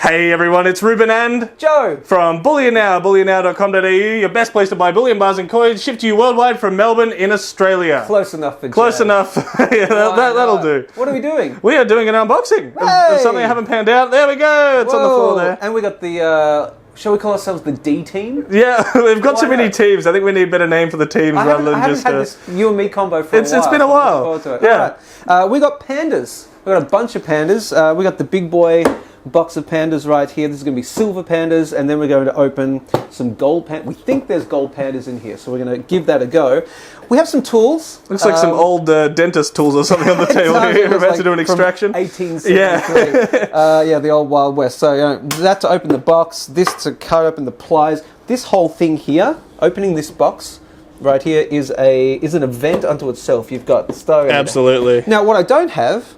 Hey everyone, it's Ruben and Joe from Bullion Now, bullionnow.com.au, your best place to buy bullion bars and coins, shipped to you worldwide from Melbourne in Australia. Close enough for Close Joe. enough. Yeah, that'll do. What are we doing? We are doing an unboxing of something I haven't panned out. There we go. It's on the floor there. And we got the, shall we call ourselves the D team? Yeah, we've got Why too many not? teams. I think we need a better name for the teams rather than I haven't just... had this you and me combo for a while. It's been a while. So I'm looking forward to it. Yeah. All right. We got pandas. We got a bunch of pandas. We got the big boy box of pandas right here. This is going to be silver pandas, and then we're going to open some gold pandas. We think there's gold pandas in here, so we're going to give that a go. We have some tools. Looks like some old dentist tools or something on the table here. We're about to do an extraction. 1873. Yeah, the old Wild West. So that to open the box, this to cut open the pliers. This whole thing here, opening this box right here, is an event unto itself. You've got stone. Absolutely. Now, what I don't have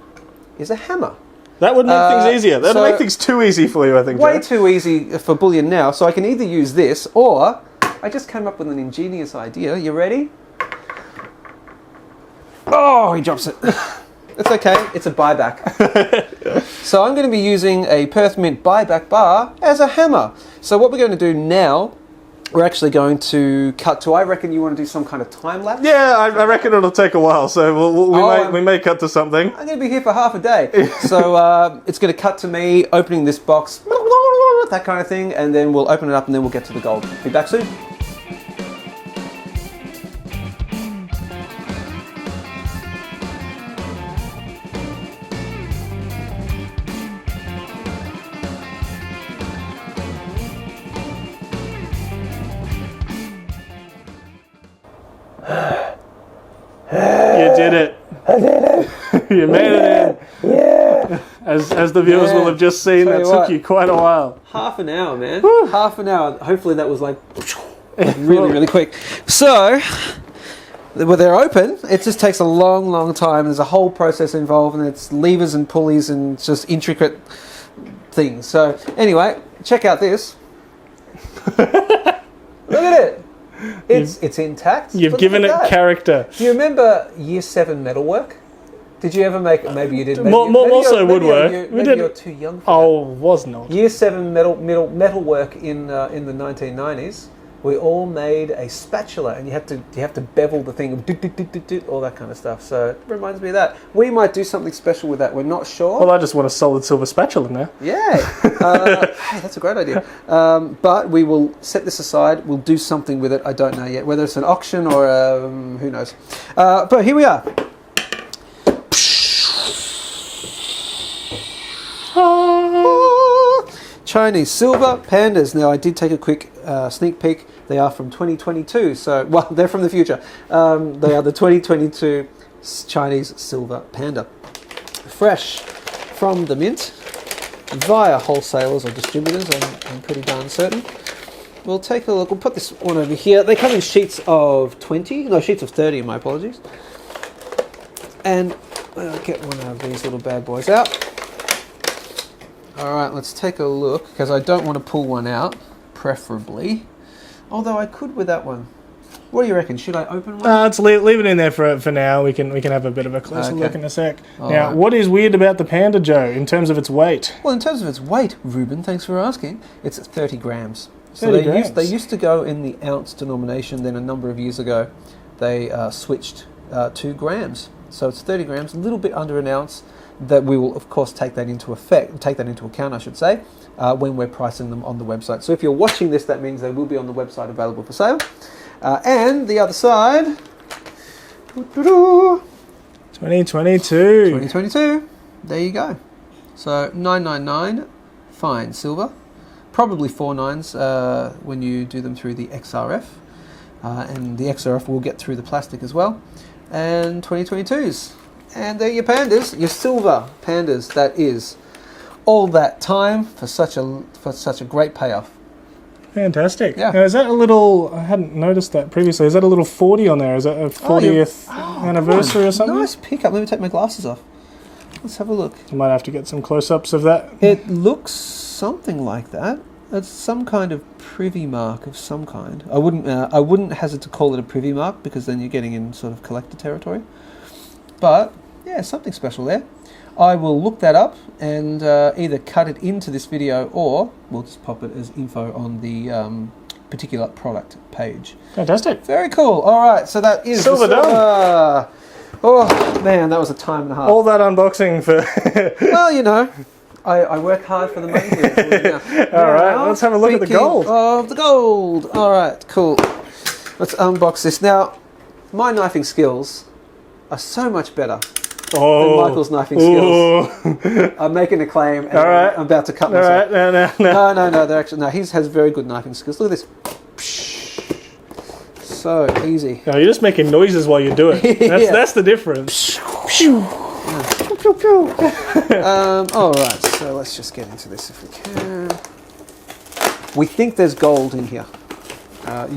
is a hammer. That would make things easier. That would so- make things too easy for you, I think. Way Joe. too easy for Bullion Now, so I can either use this or I just came up with an ingenious idea. You ready? Oh, he drops it. It's okay. It's a buyback. So I'm going to be using a Perth Mint buyback bar as a hammer. So what we're going to do now, we're actually going to cut to, I reckon you want to do some kind of time lapse? Yeah, I reckon it'll take a while, so we may cut to something. I'm going to be here for half a day. So it's going to cut to me opening this box, that kind of thing, and then we'll open it up and then we'll get to the gold. Be back soon. You did it. I did it. You made it in. Yeah. As the viewers Yeah. will have just seen, Tell that you took what. you quite a while. Half an hour, man. Half an hour. Hopefully that was like really quick. So, when they're open, it just takes a long time. There's a whole process involved, and it's levers and pulleys and just intricate things. So, anyway, check out this. Look at it. It's intact. You've Look given at it that. character. Do you remember Year 7 metalwork? Did you ever make it? Maybe you didn't. More so woodwork. Maybe you're too young for that. Oh, was not. Year 7 metalwork in the 1990s. We all made a spatula, and you have to bevel the thing, all that kind of stuff. So it reminds me of that. We might do something special with that. We're not sure. Well, I just want a solid silver spatula now. Yeah, hey, that's a great idea. But we will set this aside. We'll do something with it. I don't know yet, whether it's an auction or who knows. But here we are. Chinese silver pandas. Now, I did take a quick sneak peek. They are from 2022. So, well, they're from the future. They are the 2022 Chinese silver panda. Fresh from the mint via wholesalers or distributors, I'm pretty darn certain. We'll take a look. We'll put this one over here. They come in sheets of 20. No, sheets of 30, my apologies. And I'll get one of these little bad boys out. Alright, let's take a look, because I don't want to pull one out, preferably. Although I could with that one. What do you reckon? Should I open one? Let's leave it in there for now. We can have a bit of a closer Okay. look in a sec. All Now, right. what is weird about the panda, Joe, in terms of its weight? Well, in terms of its weight, Ruben, thanks for asking, it's 30 grams. So 30 grams. they used to go in the ounce denomination, then a number of years ago they switched to grams. So it's 30 grams, a little bit under an ounce. That we will, of course, take that into account, I should say, when we're pricing them on the website. So if you're watching this, that means they will be on the website available for sale. And the other side, 2022. 2022. There you go. So 999, fine silver, probably 49s when you do them through the XRF, and the XRF will get through the plastic as well. And 2022s. And they're your pandas, your silver pandas. That is all that time for such a great payoff. Fantastic. Yeah. Now, is that a little... I hadn't noticed that previously. Is that a little 40 on there? Is that a 40th anniversary or something? Nice pickup. Let me take my glasses off. Let's have a look. I might have to get some close-ups of that. It looks something like that. It's some kind of privy mark of some kind. I wouldn't hesitate to call it a privy mark, because then you're getting in sort of collector territory. But yeah, something special there. I will look that up and either cut it into this video or we'll just pop it as info on the particular product page. Fantastic. Very cool. All right, so that is Silver the done. Oh man, that was a time and a half. All that unboxing for. Well, you know, I work hard for the money. All right, let's have a look at the gold. Of the gold. All right, cool. Let's unbox this now. My knifing skills are so much better than Michael's knifing skills. I'm making a claim, and I'm about to cut myself. All right, no. They're actually he has very good knifing skills. Look at this. So easy. No, you're just making noises while you do it. That's the difference. All right, so let's just get into this if we can. We think there's gold in here.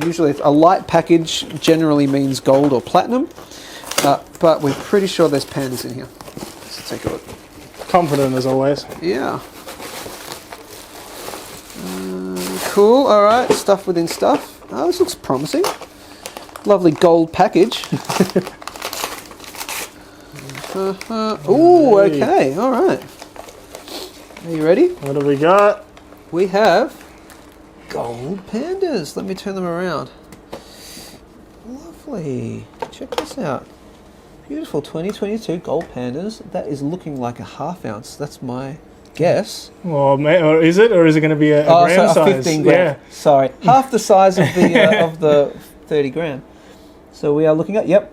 Usually a light package generally means gold or platinum, but we're pretty sure there's pandas in here. Let's take a look. Confident as always. Yeah. Cool, all right, stuff within stuff. Oh, this looks promising. Lovely gold package. Ooh, okay, all right. Are you ready? What have we got? We have gold pandas. Let me turn them around. Lovely. Check this out. Beautiful 2022 gold pandas. That is looking like a half ounce. That's my guess. Well, or is it going to be a gram so size? 15 gram. Yeah. Sorry, half the size of the of the 30 gram. So we are looking at, yep,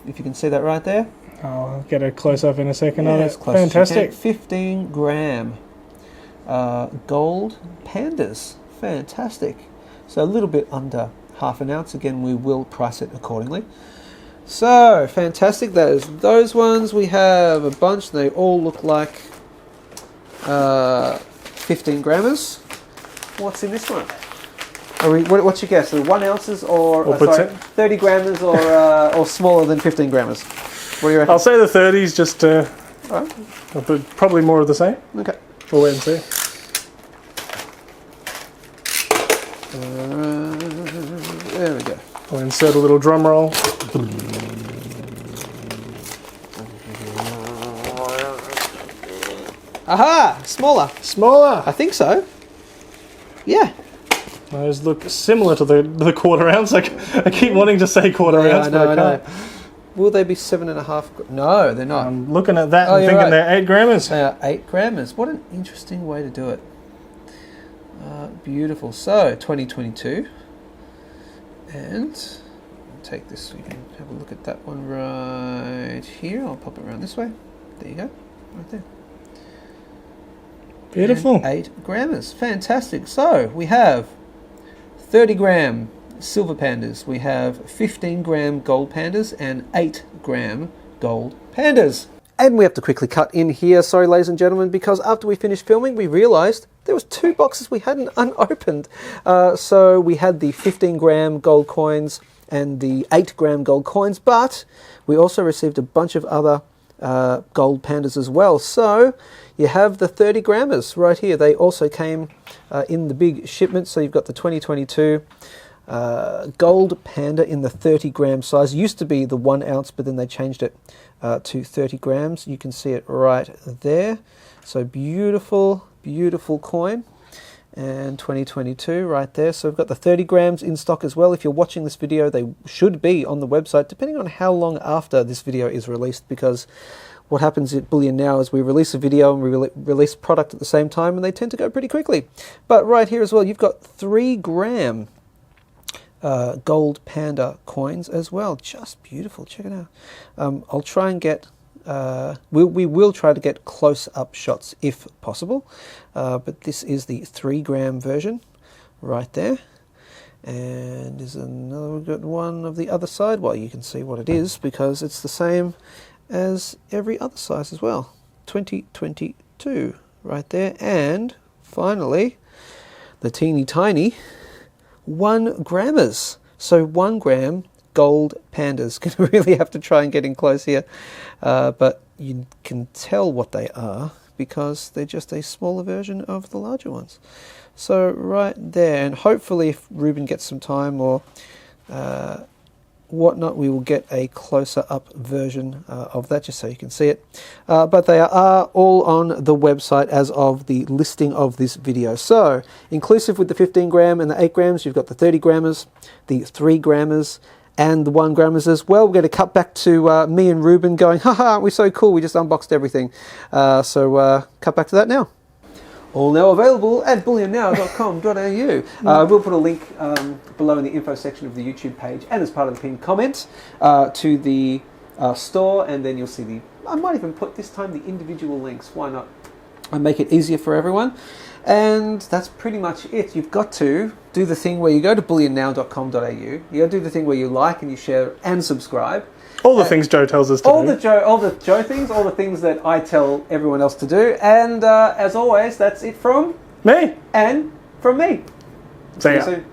if you can see that right there. I'll get a close up in a second on it. Close as you Fantastic. can. 15 gram gold pandas. Fantastic. So a little bit under half an ounce. Again, we will price it accordingly. So fantastic. That is those ones. We have a bunch. They all look like 15 grammers. What's in this one? What's your guess? 1 ounces or 30 grammers or smaller than 15 grammers? What do you reckon? I'll say the 30s just to... But probably more of the same. Okay. We'll wait and see. There we go. I'll insert a little drum roll. Aha! Smaller. Smaller. I think so. Yeah. Those look similar to the quarter ounce. I keep wanting to say quarter ounce, but I can't. Will they be 7.5? No, they're not. I'm looking at that and thinking they're 8 grammers. They are 8 grammers. What an interesting way to do it. Beautiful. So, 2022. And I'll take this so you can have a look at that one right here. I'll pop it around this way. There you go. Right there. Beautiful. And 8 grammers. Fantastic. So, we have 30 gram silver pandas. We have 15 gram gold pandas and 8 gram gold pandas. And we have to quickly cut in here, sorry ladies and gentlemen, because after we finished filming we realised there was 2 boxes we hadn't unopened. So we had the 15 gram gold coins and the 8 gram gold coins, but we also received a bunch of other gold pandas as well. So you have the 30 grammers right here. They also came in the big shipment. So you've got the 2022 gold panda in the 30 gram size. Used to be the 1 ounce, but then they changed it to 30 grams. You can see it right there. So beautiful, beautiful coin. And 2022 right there. So we've got the 30 grams in stock as well. If you're watching this video, they should be on the website, depending on how long after this video is released, because what happens at Bullion now is we release a video and we release product at the same time, and they tend to go pretty quickly. But right here as well, you've got 3 gram gold panda coins as well. Just beautiful. Check it out. I'll try and get... we will try to get close-up shots if possible, but this is the 3 gram version right there. And there's another good one of the other side. Well, you can see what it is because it's the same as every other size as well. 2022 right there. And finally, the teeny tiny 1 grammers. So 1 gram gold pandas. Gonna really have to try and get in close here, but you can tell what they are because they're just a smaller version of the larger ones. So right there, and hopefully if Ruben gets some time or whatnot. We will get a closer up version of that just so you can see it. But they are all on the website as of the listing of this video. So inclusive with the 15 gram and the 8 grams, you've got the 30 grammers, the 3 grammers, and the 1 grammers as well. We're going to cut back to me and Ruben going, haha, aren't we so cool? We just unboxed everything. So cut back to that now. All now available at bullionnow.com.au. We'll put a link below in the info section of the YouTube page and as part of the pinned comment to the store, and then you'll see the, I might even put this time the individual links, why not? And make it easier for everyone. And that's pretty much it. You've got to do the thing where you go to bullionnow.com.au, you got to do the thing where you like and you share and subscribe. All the things Joe tells us to do. All the Joe things, all the things that I tell everyone else to do. And as always, that's it from me and from me. See ya. See you soon.